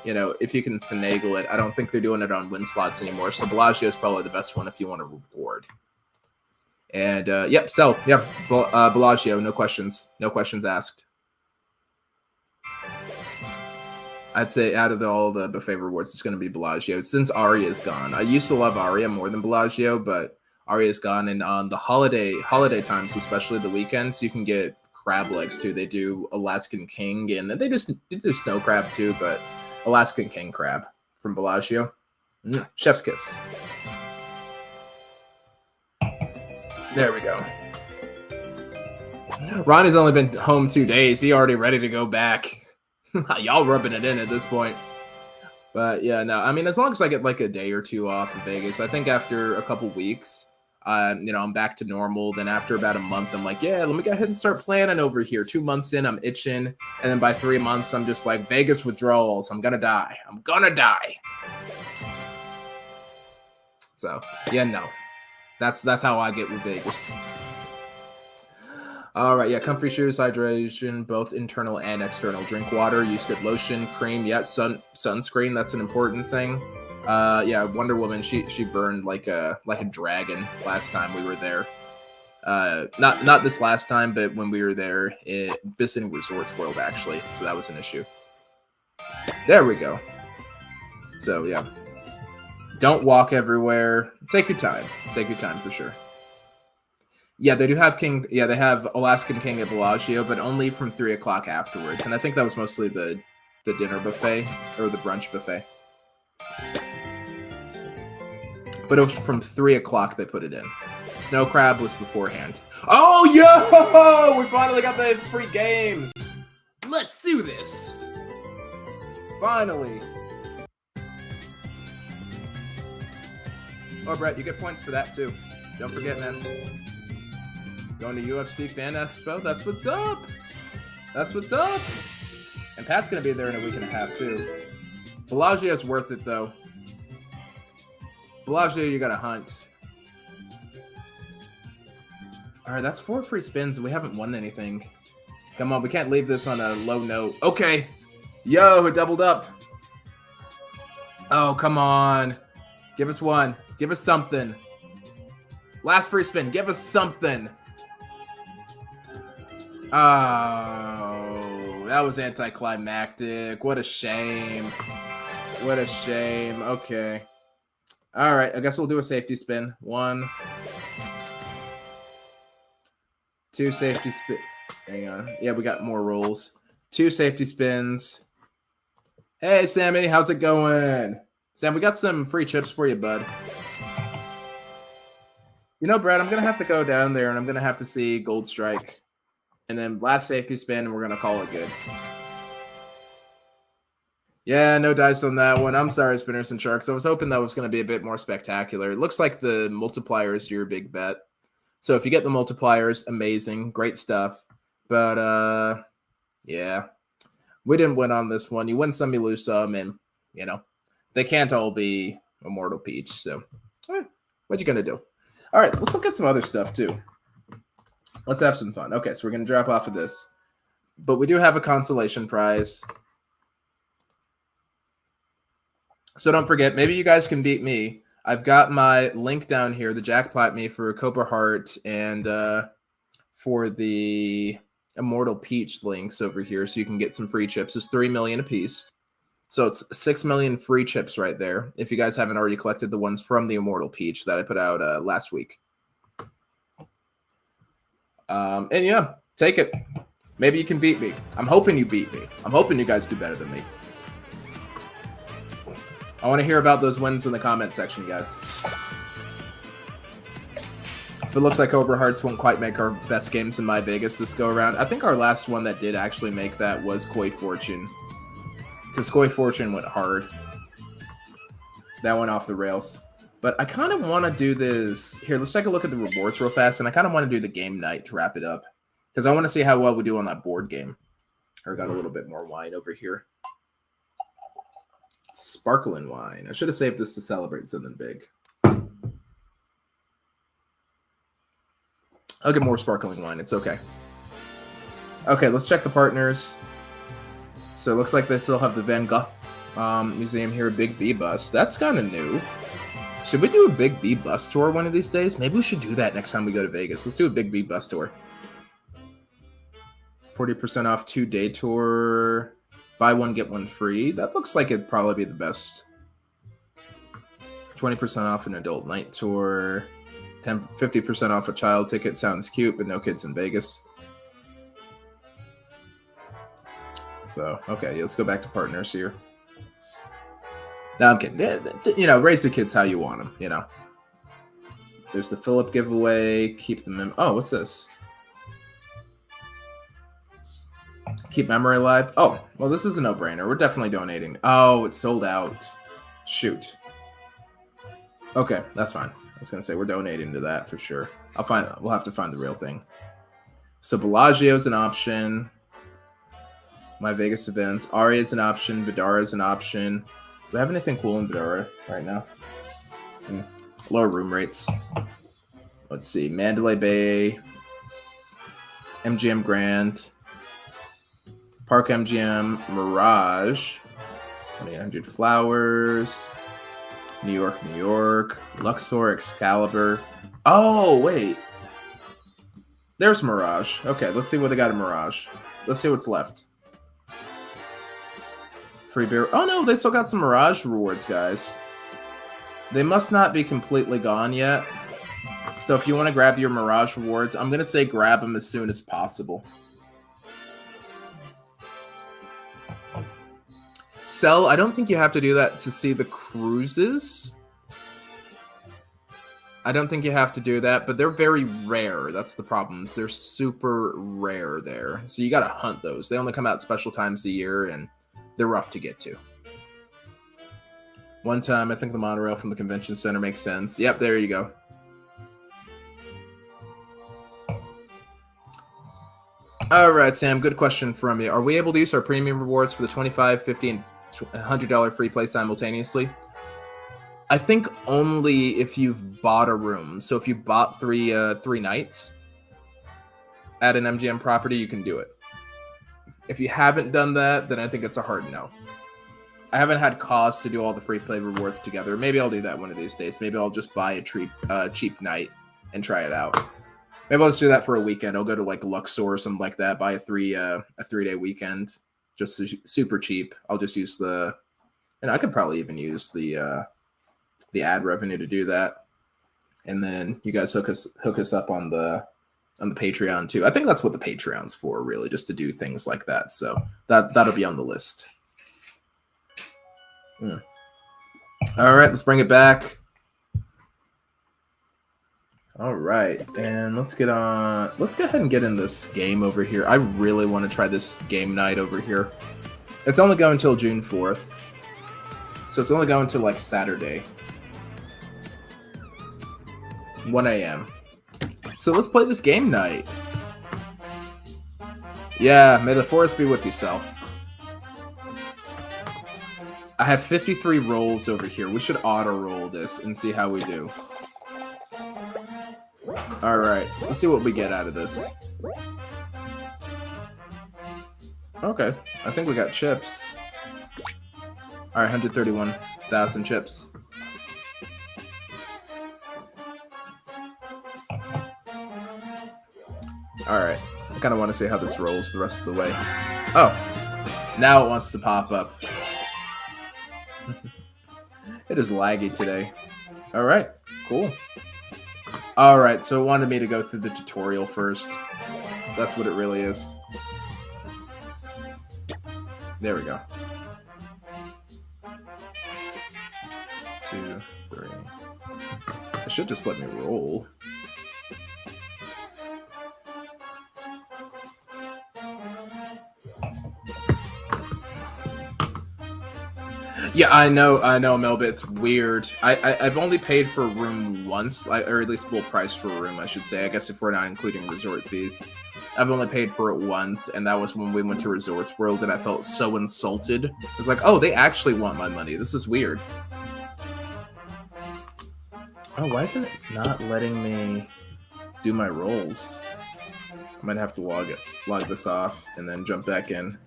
if you can finagle it. I don't think they're doing it on Wynn slots anymore. So Bellagio is probably the best one if you want to reward. And yep, so yeah, Bellagio, no questions asked. I'd say out of all the buffet rewards, it's going to be Bellagio since Aria's gone. I used to love Aria more than Bellagio, but Aria's gone, and on the holiday times, especially the weekends, you can get crab legs too. They do Alaskan King, and they do snow crab too, but Alaskan King crab from Bellagio. Chef's kiss. There we go. Ronnie's only been home 2 days. He already ready to go back. Y'all rubbing it in at this point. But yeah, no, I mean, as long as I get like a day or two off of Vegas, I think after a couple weeks, I'm back to normal. Then after about a month, I'm like, yeah, let me go ahead and start planning over here. 2 months in, I'm itching. And then by 3 months, I'm just like, Vegas withdrawals. I'm going to die. So yeah, no, that's how I get with Vegas. All right, yeah, comfy shoes, hydration, both internal and external. Drink water, use good lotion, cream. Yeah, sunscreen, that's an important thing. Yeah, Wonder Woman, she burned like a dragon last time we were there. Not this last time, but when we were there visiting Resorts World, actually. So that was an issue. There we go. So, yeah. Don't walk everywhere. Take your time. Take your time for sure. Yeah, they do have King. Yeah, they have Alaskan King at Bellagio, but only from 3 o'clock afterwards. And I think that was mostly the dinner buffet or the brunch buffet. But it was from 3 o'clock they put it in. Snow Crab was beforehand. Oh, yo! We finally got the free games. Let's do this. Finally. Oh, Brett, you get points for that too. Don't forget, man. Going to UFC Fan Expo? That's what's up! That's what's up! And Pat's going to be there in a week and a half, too. Bellagio's worth it, though. Bellagio, you got to hunt. Alright, that's 4 free spins, and we haven't won anything. Come on, we can't leave this on a low note. Okay! Yo, it doubled up! Oh, come on! Give us one. Give us something. Last free spin. Give us something. Oh, that was anticlimactic. What a shame. What a shame. Okay. All right. I guess we'll do a safety spin. 1, 2 safety spin. Hang on. Yeah, we got more rolls. 2 safety spins. Hey, Sammy. How's it going? Sam, we got some free chips for you, bud. You know, Brad, I'm going to have to go down there, and I'm going to have to see Gold Strike. And then last safety spin, and we're going to call it good. Yeah, no dice on that one. I'm sorry, Spinners and Sharks. I was hoping that was going to be a bit more spectacular. It looks like the multiplier is your big bet. So if you get the multipliers, amazing. Great stuff. But, yeah. We didn't win on this one. You win some, you lose some, and, you know, they can't all be Immortal Peach. So, what you going to do? All right, let's look at some other stuff, too. Let's have some fun. Okay, so we're going to drop off of this. But we do have a consolation prize. So don't forget, maybe you guys can beat me. I've got my link down here, the Jackpot Me for Cobra Hearts and for the Immortal Peach links over here so you can get some free chips. It's 3 million apiece. So it's 6 million free chips right there if you guys haven't already collected the ones from the Immortal Peach that I put out last week. And yeah, take it. Maybe you can beat me. I'm hoping you beat me. I'm hoping you guys do better than me. I want to hear about those wins in the comment section, guys. But it looks like Cobra Hearts won't quite make our best games in MyVegas this go around. I think our last one that did actually make that was Koi Fortune. Because Koi Fortune went hard. That went off the rails. But I kind of want to do this. Here, let's take a look at the rewards real fast. And I kind of want to do the game night to wrap it up. Because I want to see how well we do on that board game. I got a little bit more wine over here. Sparkling wine. I should have saved this to celebrate something big. I'll get more sparkling wine. It's okay. Okay, let's check the partners. So it looks like they still have the Van Gogh Museum here. Big B bus. That's kind of new. Should we do a Big B bus tour one of these days? Maybe we should do that next time we go to Vegas. Let's do a Big B bus tour. 40% off 2-day tour. Buy one, get one free. That looks like it'd probably be the best. 20% off an adult night tour. 50% off a child ticket. Sounds cute, but no kids in Vegas. So, okay, let's go back to partners here. No, I'm kidding. You know, raise the kids how you want them, you know. There's the Phillip giveaway. Keep them in. Oh, what's this? Keep memory alive. Oh, well, this is a no-brainer. We're definitely donating. Oh, it's sold out. Shoot. Okay, that's fine. I was going to say we're donating to that for sure. We'll have to find the real thing. So Bellagio's an option. MyVegas events. Aria is an option. Vidara is an option. Do we have anything cool in Vidara right now? Lower room rates. Let's see. Mandalay Bay. MGM Grand. Park MGM. Mirage. 2800 Flowers. New York, New York. Luxor, Excalibur. Oh, wait. There's Mirage. Okay, let's see what they got in Mirage. Let's see what's left. Free beer. Oh no, they still got some Mirage rewards, guys. They must not be completely gone yet. So if you want to grab your Mirage rewards, I'm going to say grab them as soon as possible. Sell, I don't think you have to do that to see the cruises. I don't think you have to do that, but they're very rare. That's the problem. They're super rare there. So you got to hunt those. They only come out special times a year, and they're rough to get to. One time, I think the monorail from the convention center makes sense. Yep, there you go. All right, Sam, good question from you. Are we able to use our premium rewards for the $25, $50, and $100 free play simultaneously? I think only if you've bought a room. So if you bought three nights at an MGM property, you can do it. If you haven't done that, then I think it's a hard no. I haven't had cause to do all the free play rewards together. Maybe I'll do that one of these days. Maybe I'll just buy a cheap night and try it out. Maybe I'll just do that for a weekend. I'll go to like Luxor or something like that, buy a 3-day weekend, just super cheap. I'll just use the, and I could probably even use the ad revenue to do that. And then you guys hook us up on the Patreon too. I think that's what the Patreon's for, really, just to do things like that. So that'll be on the list. All right, let's bring it back. All right, and let's go ahead and get in this game over here. I really want to try this game night over here. It's only going until June 4th. So it's only going until like Saturday. 1 a.m. So let's play this game night. Yeah, may the force be with you, Sal. I have 53 rolls over here. We should auto-roll this and see how we do. Alright, let's see what we get out of this. Okay, I think we got chips. Alright, 131,000 chips. Alright, I kind of want to see how this rolls the rest of the way. Oh, now it wants to pop up. It is laggy today. Alright, cool. Alright, so it wanted me to go through the tutorial first. That's what it really is. There we go. 2, 3. It should just let me roll. Yeah, I know, Melba. It's weird. I've only paid for a room once, or at least full price for a room, I should say. I guess if we're not including resort fees. I've only paid for it once, and that was when we went to Resorts World, and I felt so insulted. It was like, oh, they actually want my money. This is weird. Oh, why isn't it not letting me do my rolls? I might have to log this off, and then jump back in.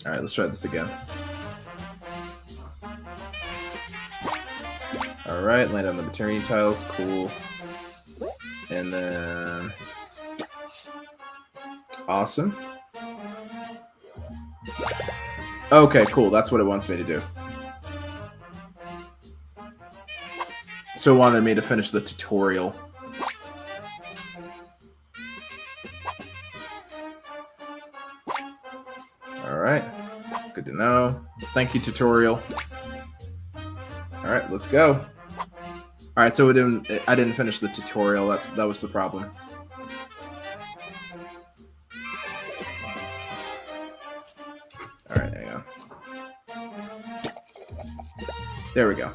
Alright, let's try this again. Alright, land on the maternity tiles, cool. And then... Awesome. Okay, cool, that's what it wants me to do. So it wanted me to finish the tutorial. Alright, good to know. Thank you, tutorial. Alright, let's go. Alright, so I didn't finish the tutorial. That was the problem. Alright, hang on. There we go.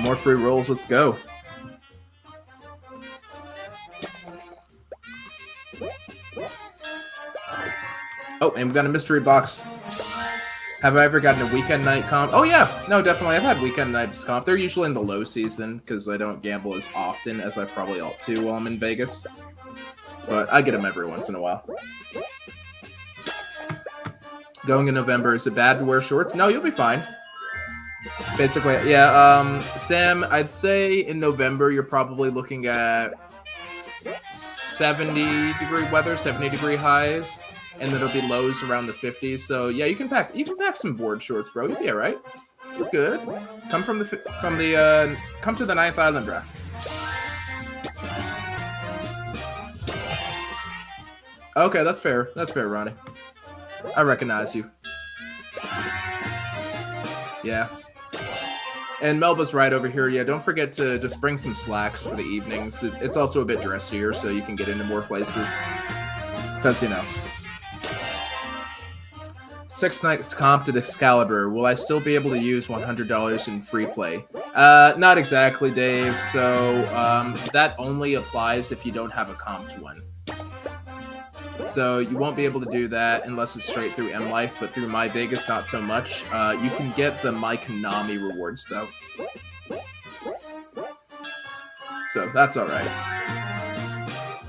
More free rolls, let's go. Oh, and we got a mystery box. Have I ever gotten a weekend night comp? Oh yeah, no, definitely. I've had weekend nights comp. They're usually in the low season because I don't gamble as often as I probably ought to while I'm in Vegas. But I get them every once in a while. Going in November, is it bad to wear shorts? No, you'll be fine. Basically, yeah, Sam, I'd say in November you're probably looking at 70-degree weather, 70-degree highs, and then it'll be lows around the 50s. So yeah, you can pack some board shorts, bro. You'll be all right. You're good. Come to the 9th island, bro. Okay, that's fair. That's fair, Ronnie. I recognize you. Yeah. And Melba's right over here. Yeah, don't forget to just bring some slacks for the evenings. It's also a bit dressier, so you can get into more places. Because, you know. 6 nights comped at Excalibur. Will I still be able to use $100 in free play? Not exactly, Dave. So that only applies if you don't have a comped one. So you won't be able to do that unless it's straight through M Life, but through MyVegas, not so much. You can get the MyKonami rewards, though. So that's all right.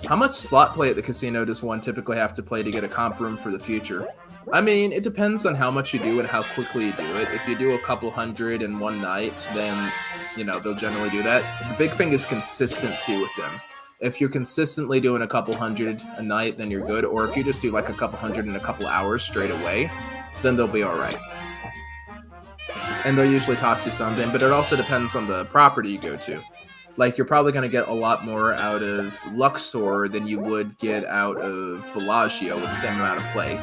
How much slot play at the casino does one typically have to play to get a comp room for the future? I mean, it depends on how much you do and how quickly you do it. If you do a couple hundred in one night, then, you know, they'll generally do that. The big thing is consistency with them. If you're consistently doing a couple hundred a night, then you're good. Or if you just do like a couple hundred in a couple hours straight away, then they'll be all right. And they'll usually toss you something, but it also depends on the property you go to. Like, you're probably going to get a lot more out of Luxor than you would get out of Bellagio with the same amount of play.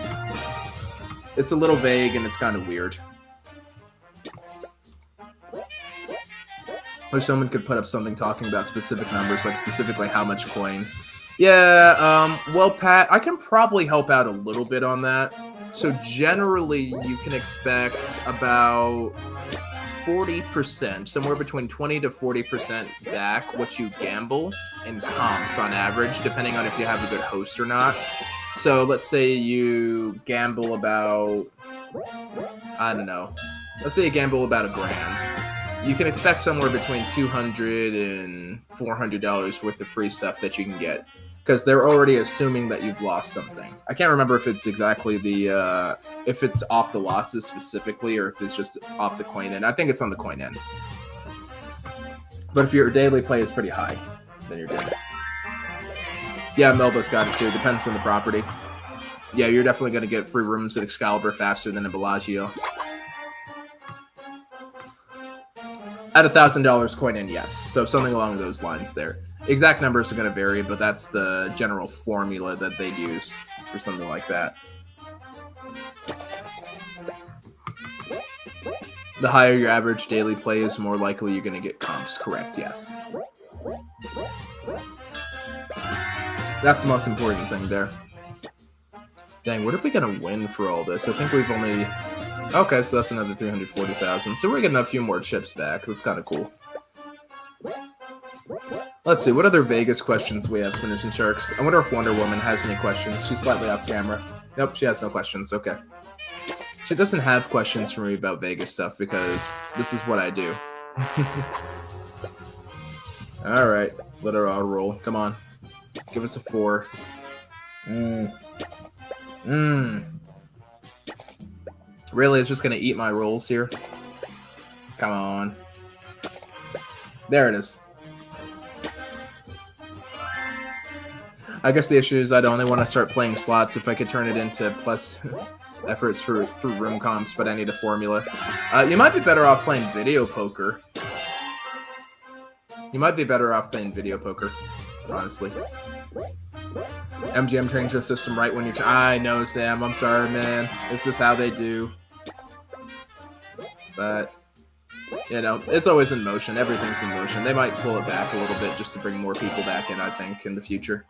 It's a little vague and it's kind of weird. Wish someone could put up something talking about specific numbers, like specifically how much coin. Yeah, well, Pat, I can probably help out a little bit on that. So generally, you can expect about 40%, somewhere between 20 to 40% back what you gamble in comps on average, depending on if you have a good host or not. So let's say you gamble about, I don't know, let's say you gamble about $1,000. You can expect somewhere between $200 and $400 worth of free stuff that you can get, because they're already assuming that you've lost something. I can't remember if it's exactly the, if it's off the losses specifically, or if it's just off the coin end. I think it's on the coin end. But if your daily play is pretty high, then you're good. Yeah, Melba's got it too. Depends on the property. Yeah, you're definitely going to get free rooms at Excalibur faster than in Bellagio. At $1,000 coin in, yes. So something along those lines there. Exact numbers are going to vary, but that's the general formula that they'd use for something like that. The higher your average daily play is, more likely you're going to get comps. Correct, yes. That's the most important thing there. Dang, what are we going to win for all this? I think we've only... Okay, so that's another 340,000. So we're getting a few more chips back. That's kind of cool. Let's see, what other Vegas questions we have, Spinners and Sharks? I wonder if Wonder Woman has any questions. She's slightly off camera. Nope, she has no questions. Okay. She doesn't have questions for me about Vegas stuff because this is what I do. All right, let her all roll. Come on. Give us a 4. Really, it's just going to eat my rolls here? Come on. There it is. I guess the issue is I'd only want to start playing slots if I could turn it into plus efforts for room comps, but I need a formula. You might be better off playing video poker. You might be better off playing video poker, honestly. MGM changed the system right when you... I know, Sam. I'm sorry, man. It's just how they do. But, you know, it's always in motion. Everything's in motion. They might pull it back a little bit just to bring more people back in, I think, in the future.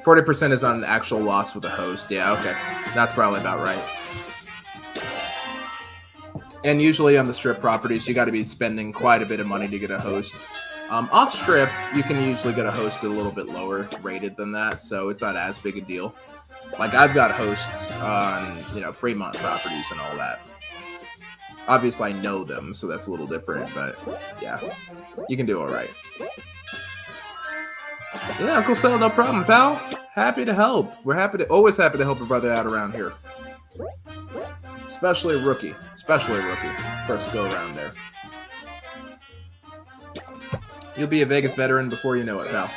40% is on an actual loss with a host. Yeah, okay. That's probably about right. And usually on the strip properties, you got to be spending quite a bit of money to get a host. Off strip, you can usually get a host a little bit lower rated than that, so it's not as big a deal. Like, I've got hosts on, you know, Fremont properties and all that. Obviously, I know them, so that's a little different, but yeah, you can do all right. Yeah, Uncle Sal, no problem, pal. Happy to help. We're always happy to help a brother out around here. Especially a rookie. First go around there. You'll be a Vegas veteran before you know it, pal.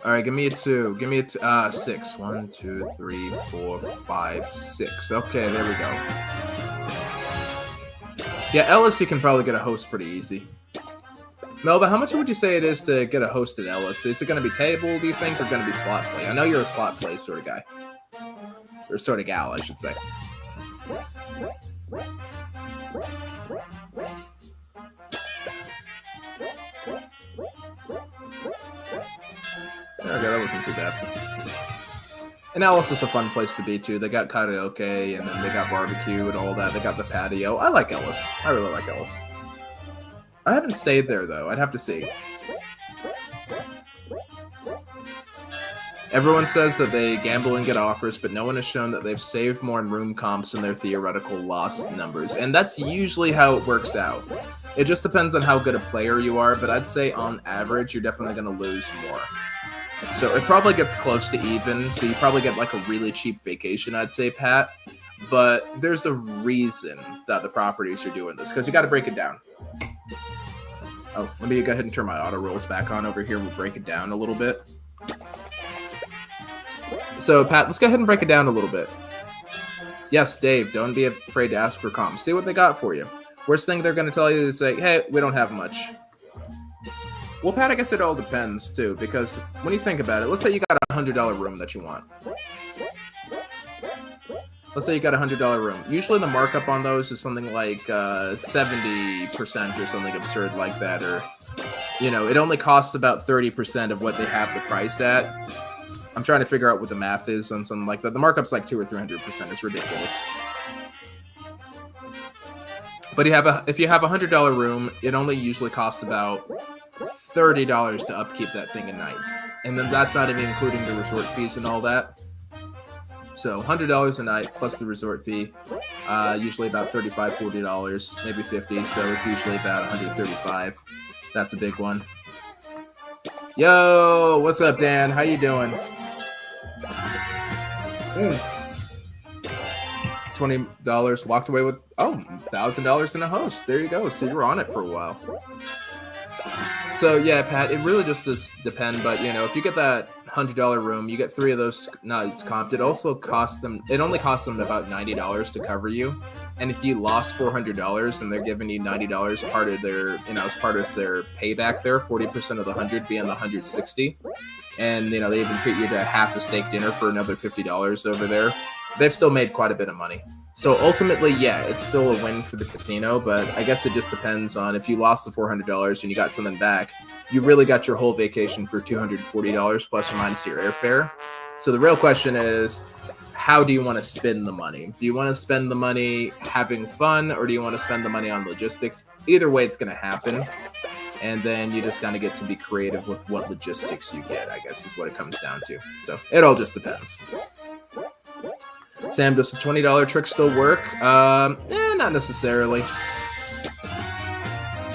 All right, give me a 2. Give me a 6. 1, 2, 3, 4, 5, 6. Okay, there we go. Yeah, Ellis, you can probably get a host pretty easy. Melba, how much would you say it is to get a host at Ellis? Is it going to be table, do you think, or going to be slot play? I know you're a slot play sort of guy. Or sort of gal, I should say. Okay, that wasn't too bad. And Ellis is a fun place to be, too. They got karaoke, and then they got barbecue and all that. They got the patio. I like Ellis. I really like Ellis. I haven't stayed there, though. I'd have to see. Everyone says that they gamble and get offers, but no one has shown that they've saved more in room comps than their theoretical loss numbers. And that's usually how it works out. It just depends on how good a player you are, but I'd say on average, you're definitely going to lose more. So it probably gets close to even, so you probably get like a really cheap vacation, I'd say, Pat. But there's a reason that the properties are doing this, because you got to break it down. Oh, let me go ahead and turn my auto rolls back on over here. We'll break it down a little bit. So, Pat, let's go ahead and break it down a little bit. Yes, Dave, don't be afraid to ask for comps. See what they got for you. Worst thing they're going to tell you is say, hey, we don't have much. Well, Pat, I guess it all depends, too, because when you think about it, let's say you got a $100 room that you want. Let's say you got a $100 room. Usually the markup on those is something like 70% or something absurd like that. Or, you know, it only costs about 30% of what they have the price at. I'm trying to figure out what the math is on something like that. The markup's like 200 or 300%. It's ridiculous. But if you have a $100 room, it only usually costs about $30 to upkeep that thing a night. And then that's not even including the resort fees and all that. So $100 a night plus the resort fee, usually about $35, $40, maybe $50. So it's usually about $135. That's a big one. Yo, what's up, Dan? How you doing? $20 walked away with $1,000 in a host. There you go. So you were on it for a while. So yeah, Pat, it really just does depend. But you know, if you get that $100 room, you get 3 of those nights comped. It also costs them. It only costs them about $90 to cover you. And if you lost $400 and they're giving you $90, part of their, you know, as part of their payback, there, 40% of the 100 being the 160. And you know, they even treat you to half a steak dinner for another $50 over there. They've still made quite a bit of money. So ultimately, yeah, it's still a win for the casino, but I guess it just depends on if you lost the $400 and you got something back, you really got your whole vacation for $240 plus or minus your airfare. So the real question is, how do you want to spend the money? Do you want to spend the money having fun, or do you want to spend the money on logistics? Either way, it's going to happen. And then you just kind of get to be creative with what logistics you get, I guess is what it comes down to. So it all just depends. Sam, does the $20 trick still work? Not necessarily.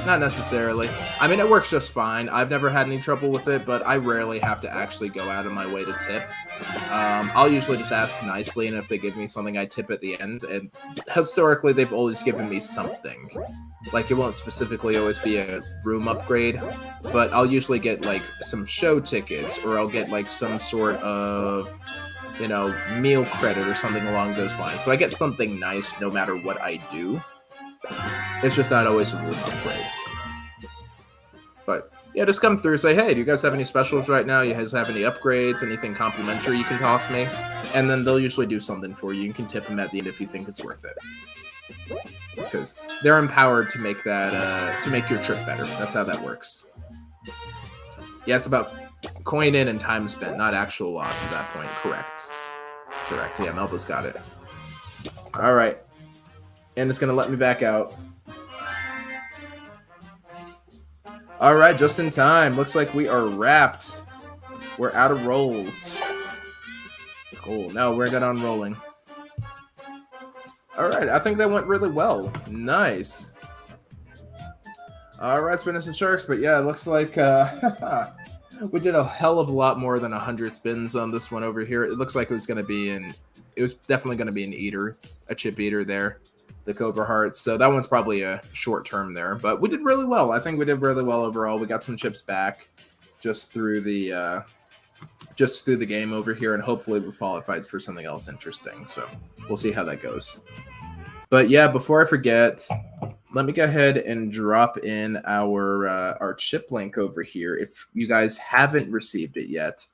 Not necessarily. I mean, it works just fine. I've never had any trouble with it, but I rarely have to actually go out of my way to tip. I'll usually just ask nicely, and if they give me something, I tip at the end. And historically, they've always given me something. Like, it won't specifically always be a room upgrade, but I'll usually get, like, some show tickets, or I'll get, like, some sort of, you know, meal credit or something along those lines. So I get something nice no matter what I do. It's just not always a room upgrade. But yeah, just come through, say, hey, do you guys have any specials right now? You guys have any upgrades, anything complimentary you can toss me? And then they'll usually do something for you. You can tip them at the end if you think it's worth it. Because they're empowered to make that, to make your trip better. That's how that works. Yeah, it's about coin in and time spent, not actual loss at that point. Correct. Correct. Yeah, Melba's got it. All right. And it's going to let me back out. All right, just in time. Looks like we are wrapped. We're out of rolls. Cool. Now we're good on rolling. All right, I think that went really well. Nice. All right, Spinners and Sharks. But yeah, it looks like we did a hell of a lot more than 100 spins on this one over here. It looks like it was going to be it was definitely going to be an eater, a chip eater there. The Cobra Hearts. So that one's probably a short term there, but we did really well. I think we did really well overall. We got some chips back just through the just through the game over here, and hopefully we're qualified for something else interesting. So we'll see how that goes. But yeah, before I forget, let me go ahead and drop in our chip link over here. If you guys haven't received it yet,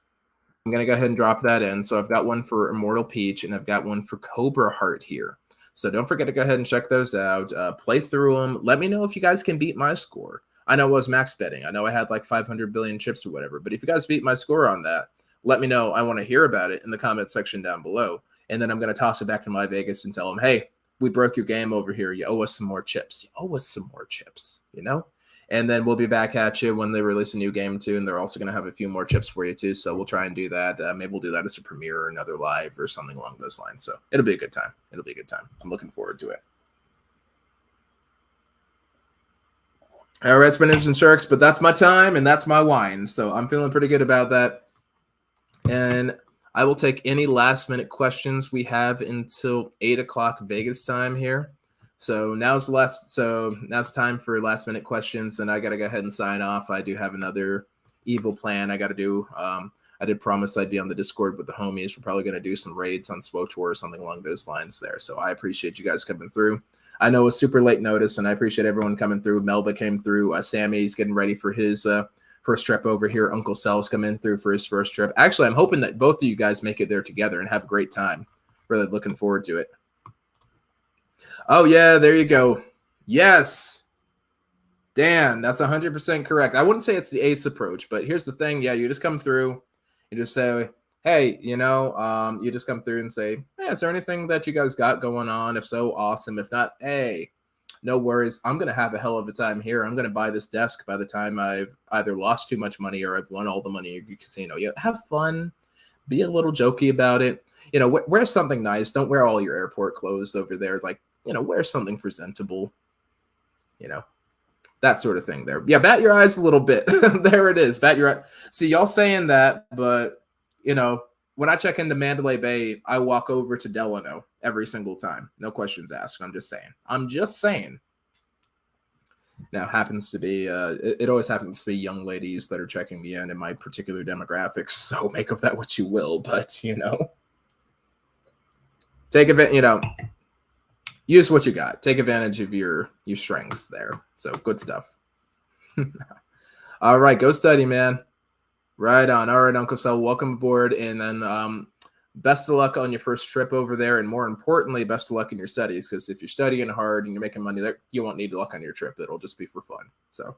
I'm going to go ahead and drop that in. So I've got one for Immortal Peach, and I've got one for Cobra Heart here. So don't forget to go ahead and check those out. Play through them. Let me know if you guys can beat my score. I know it was max betting. I know I had like 500 billion chips or whatever. But if you guys beat my score on that, let me know. I want to hear about it in the comment section down below. And then I'm going to toss it back to MyVegas and tell them, hey, we broke your game over here. You owe us some more chips. You owe us some more chips, you know? And then we'll be back at you when they release a new game too. And they're also going to have a few more chips for you too. So we'll try and do that. Maybe we'll do that as a premiere or another live or something along those lines. So it'll be a good time. It'll be a good time. I'm looking forward to it. All right, Spinners and Sharks, but that's my time and that's my wine. So I'm feeling pretty good about that. And I will take any last-minute questions we have until 8 o'clock Vegas time here. So now's time for last-minute questions, and I got to go ahead and sign off. I do have another evil plan I got to do. I did promise I'd be on the Discord with the homies. We're probably going to do some raids on SWOTOR or something along those lines there. So I appreciate you guys coming through. I know it's super late notice, and I appreciate everyone coming through. Melba came through. Sammy's getting ready for his first trip over here. Uncle Sel's coming through for his first trip. Actually, I'm hoping that both of you guys make it there together and have a great time. Really looking forward to it. Oh, yeah, there you go. Yes. Dan, that's 100% correct. I wouldn't say it's the ace approach, but here's the thing. Yeah, you just come through. You just say, hey, you just come through and say, hey, is there anything that you guys got going on? If so, awesome. If not, hey, no worries. I'm going to have a hell of a time here. I'm going to buy this desk by the time I've either lost too much money or I've won all the money in your casino. Yeah, have fun. Be a little jokey about it. Wear something nice. Don't wear all your airport clothes over there. Like, wear something presentable. That sort of thing there. Yeah, bat your eyes a little bit. There it is. Bat your eye. See, y'all saying that, but, when I check into Mandalay Bay, I walk over to Delano every single time. No questions asked. I'm just saying. Now, happens to be, it always happens to be young ladies that are checking me in my particular demographics. So make of that what you will. But, take advantage, use what you got. Take advantage of your strengths there. So good stuff. All right, go study, man. Right on. All right, Uncle Sal, welcome aboard. And then best of luck on your first trip over there. And more importantly, best of luck in your studies. Because if you're studying hard and you're making money there, you won't need luck on your trip. It'll just be for fun. So,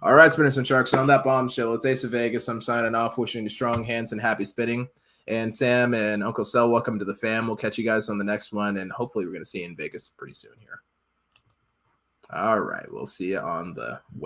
all right, Spinners and Sharks, on that bombshell, it's Ace of Vegas. I'm signing off, wishing you strong hands and happy spinning. And Sam and Uncle Sal, welcome to the fam. We'll catch you guys on the next one. And hopefully we're going to see you in Vegas pretty soon here. All right, we'll see you on the way.